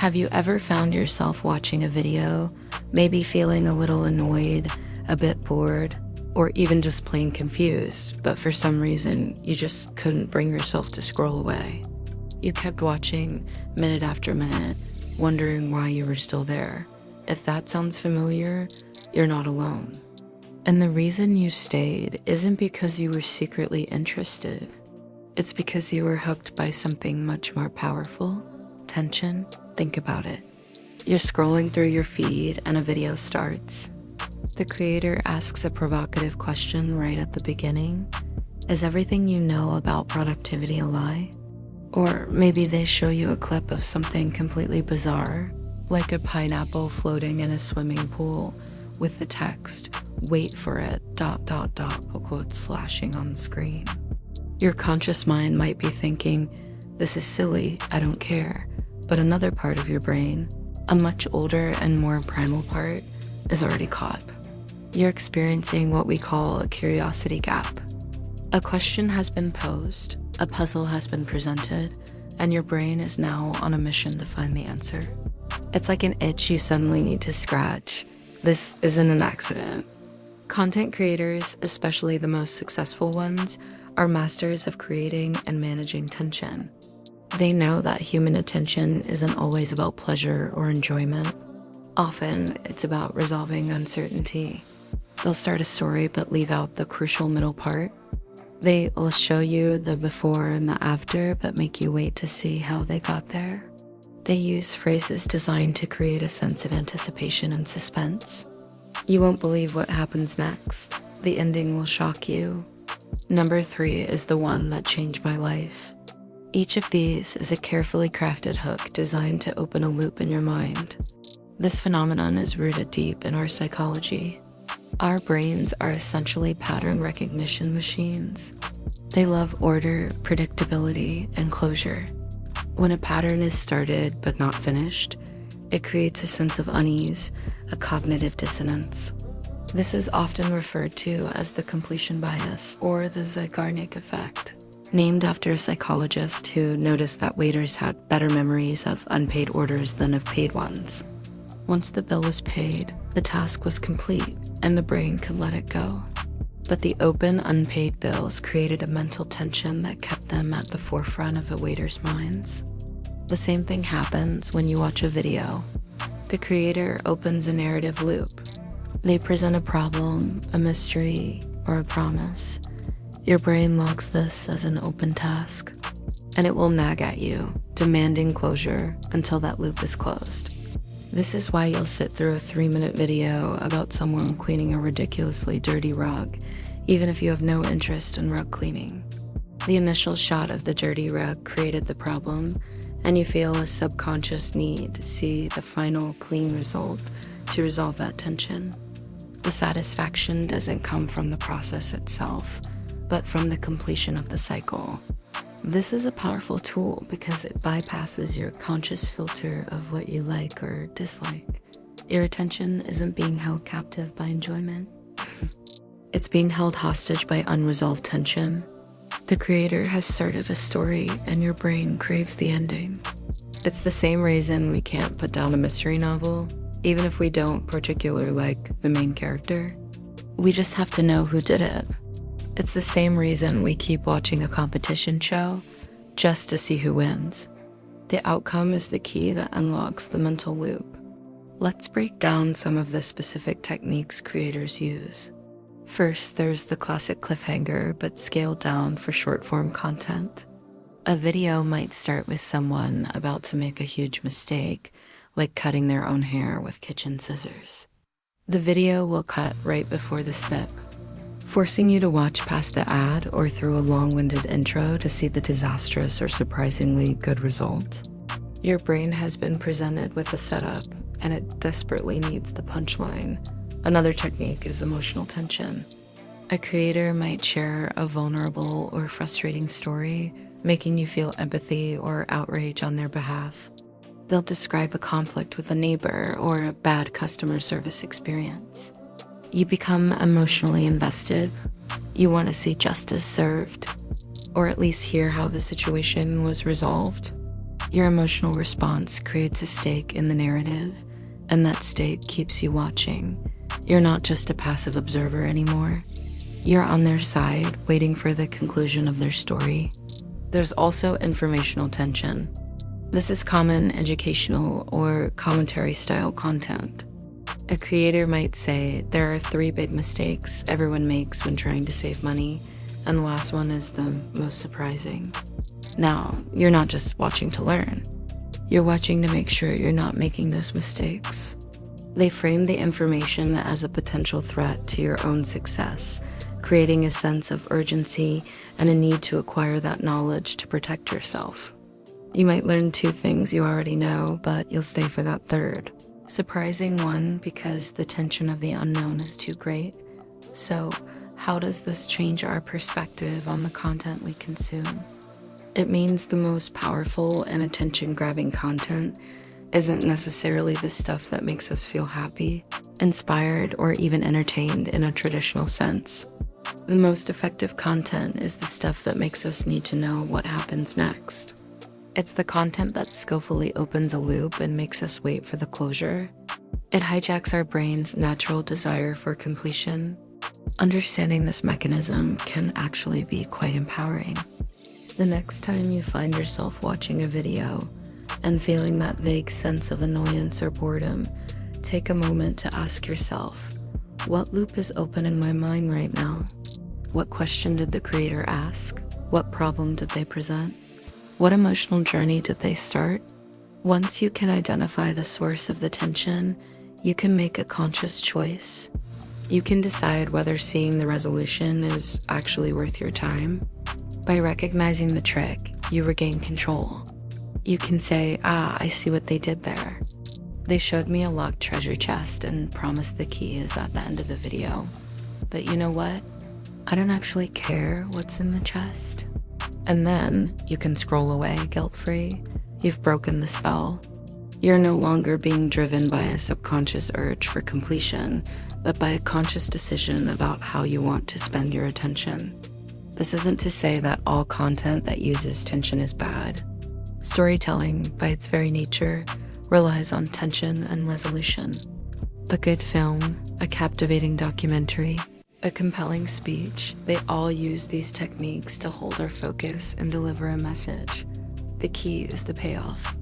Have you ever found yourself watching a video, maybe feeling a little annoyed, a bit bored, or even just plain confused, but for some reason you just couldn't bring yourself to scroll away? You kept watching minute after minute, wondering why you were still there. If that sounds familiar, you're not alone. And the reason you stayed isn't because you were secretly interested. It's because you were hooked by something much more powerful: tension. Think about it. You're scrolling through your feed and a video starts. The creator asks a provocative question right at the beginning. Is everything you know about productivity a lie? Or maybe they show you a clip of something completely bizarre, like a pineapple floating in a swimming pool with the text, "Wait for it, ... quotes flashing on the screen. Your conscious mind might be thinking, this is silly, I don't care. But another part of your brain, a much older and more primal part, is already caught. You're experiencing what we call a curiosity gap. A question has been posed, a puzzle has been presented, and your brain is now on a mission to find the answer. It's like an itch you suddenly need to scratch. This isn't an accident. Content creators, especially the most successful ones, are masters of creating and managing tension. They know that human attention isn't always about pleasure or enjoyment. Often, it's about resolving uncertainty. They'll start a story but leave out the crucial middle part. They will show you the before and the after but make you wait to see how they got there. They use phrases designed to create a sense of anticipation and suspense. You won't believe what happens next. The ending will shock you. Number 3 is the one that changed my life. Each of these is a carefully crafted hook designed to open a loop in your mind. This phenomenon is rooted deep in our psychology. Our brains are essentially pattern recognition machines. They love order, predictability, and closure. When a pattern is started but not finished, it creates a sense of unease, a cognitive dissonance. This is often referred to as the completion bias or the Zeigarnik effect, named after a psychologist who noticed that waiters had better memories of unpaid orders than of paid ones. Once the bill was paid, the task was complete and the brain could let it go. But the open, unpaid bills created a mental tension that kept them at the forefront of the waiter's minds. The same thing happens when you watch a video. The creator opens a narrative loop. They present a problem, a mystery, or a promise. Your brain logs this as an open task, and it will nag at you, demanding closure until that loop is closed. This is why you'll sit through a 3-minute video about someone cleaning a ridiculously dirty rug, even if you have no interest in rug cleaning. The initial shot of the dirty rug created the problem, and you feel a subconscious need to see the final clean result to resolve that tension. The satisfaction doesn't come from the process itself, but from the completion of the cycle. This is a powerful tool because it bypasses your conscious filter of what you like or dislike. Your attention isn't being held captive by enjoyment. It's being held hostage by unresolved tension. The creator has started a story and your brain craves the ending. It's the same reason we can't put down a mystery novel, even if we don't particularly like the main character. We just have to know who did it. It's the same reason we keep watching a competition show, just to see who wins. The outcome is the key that unlocks the mental loop. Let's break down some of the specific techniques creators use. First, there's the classic cliffhanger, but scaled down for short-form content. A video might start with someone about to make a huge mistake, like cutting their own hair with kitchen scissors. The video will cut right before the snip, forcing you to watch past the ad or through a long-winded intro to see the disastrous or surprisingly good result. Your brain has been presented with a setup, and it desperately needs the punchline. Another technique is emotional tension. A creator might share a vulnerable or frustrating story, making you feel empathy or outrage on their behalf. They'll describe a conflict with a neighbor or a bad customer service experience. You become emotionally invested. You want to see justice served, or at least hear how the situation was resolved. Your emotional response creates a stake in the narrative, and that stake keeps you watching. You're not just a passive observer anymore. You're on their side, waiting for the conclusion of their story. There's also informational tension. This is common educational or commentary-style content. A creator might say, there are 3 big mistakes everyone makes when trying to save money, and the last one is the most surprising. Now, you're not just watching to learn. You're watching to make sure you're not making those mistakes. They frame the information as a potential threat to your own success, creating a sense of urgency and a need to acquire that knowledge to protect yourself. You might learn 2 things you already know, but you'll stay for that third. Surprising one because the tension of the unknown is too great. So, how does this change our perspective on the content we consume? It means the most powerful and attention-grabbing content isn't necessarily the stuff that makes us feel happy, inspired, or even entertained in a traditional sense. The most effective content is the stuff that makes us need to know what happens next. It's the content that skillfully opens a loop and makes us wait for the closure. It hijacks our brain's natural desire for completion. Understanding this mechanism can actually be quite empowering. The next time you find yourself watching a video and feeling that vague sense of annoyance or boredom, take a moment to ask yourself, what loop is open in my mind right now? What question did the creator ask? What problem did they present? What emotional journey did they start? Once you can identify the source of the tension, you can make a conscious choice. You can decide whether seeing the resolution is actually worth your time. By recognizing the trick, you regain control. You can say, I see what they did there. They showed me a locked treasure chest and promised the key is at the end of the video. But you know what? I don't actually care what's in the chest. And then you can scroll away guilt-free. You've broken the spell. You're no longer being driven by a subconscious urge for completion, but by a conscious decision about how you want to spend your attention. This isn't to say that all content that uses tension is bad. Storytelling, by its very nature, relies on tension and resolution. A good film, a captivating documentary, a compelling speech, they all use these techniques to hold our focus and deliver a message. The key is the payoff.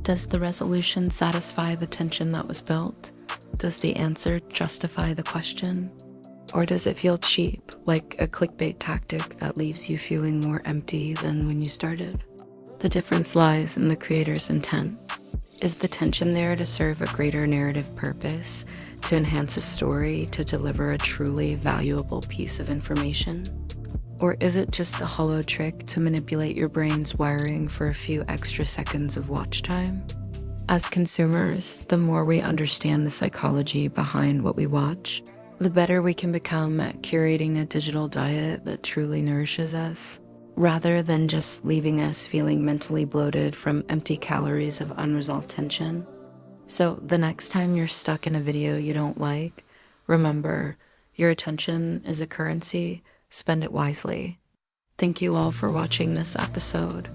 Does the resolution satisfy the tension that was built? Does the answer justify the question? Or does it feel cheap, like a clickbait tactic that leaves you feeling more empty than when you started? The difference lies in the creator's intent. Is the tension there to serve a greater narrative purpose, to enhance a story, to deliver a truly valuable piece of information? Or is it just a hollow trick to manipulate your brain's wiring for a few extra seconds of watch time? As consumers, the more we understand the psychology behind what we watch, the better we can become at curating a digital diet that truly nourishes us, rather than just leaving us feeling mentally bloated from empty calories of unresolved tension. So the next time you're stuck in a video you don't like, remember, your attention is a currency, spend it wisely. Thank you all for watching this episode.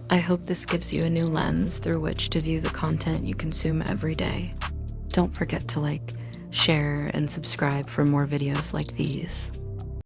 I hope this gives you a new lens through which to view the content you consume every day. Don't forget to like, share, and subscribe for more videos like these.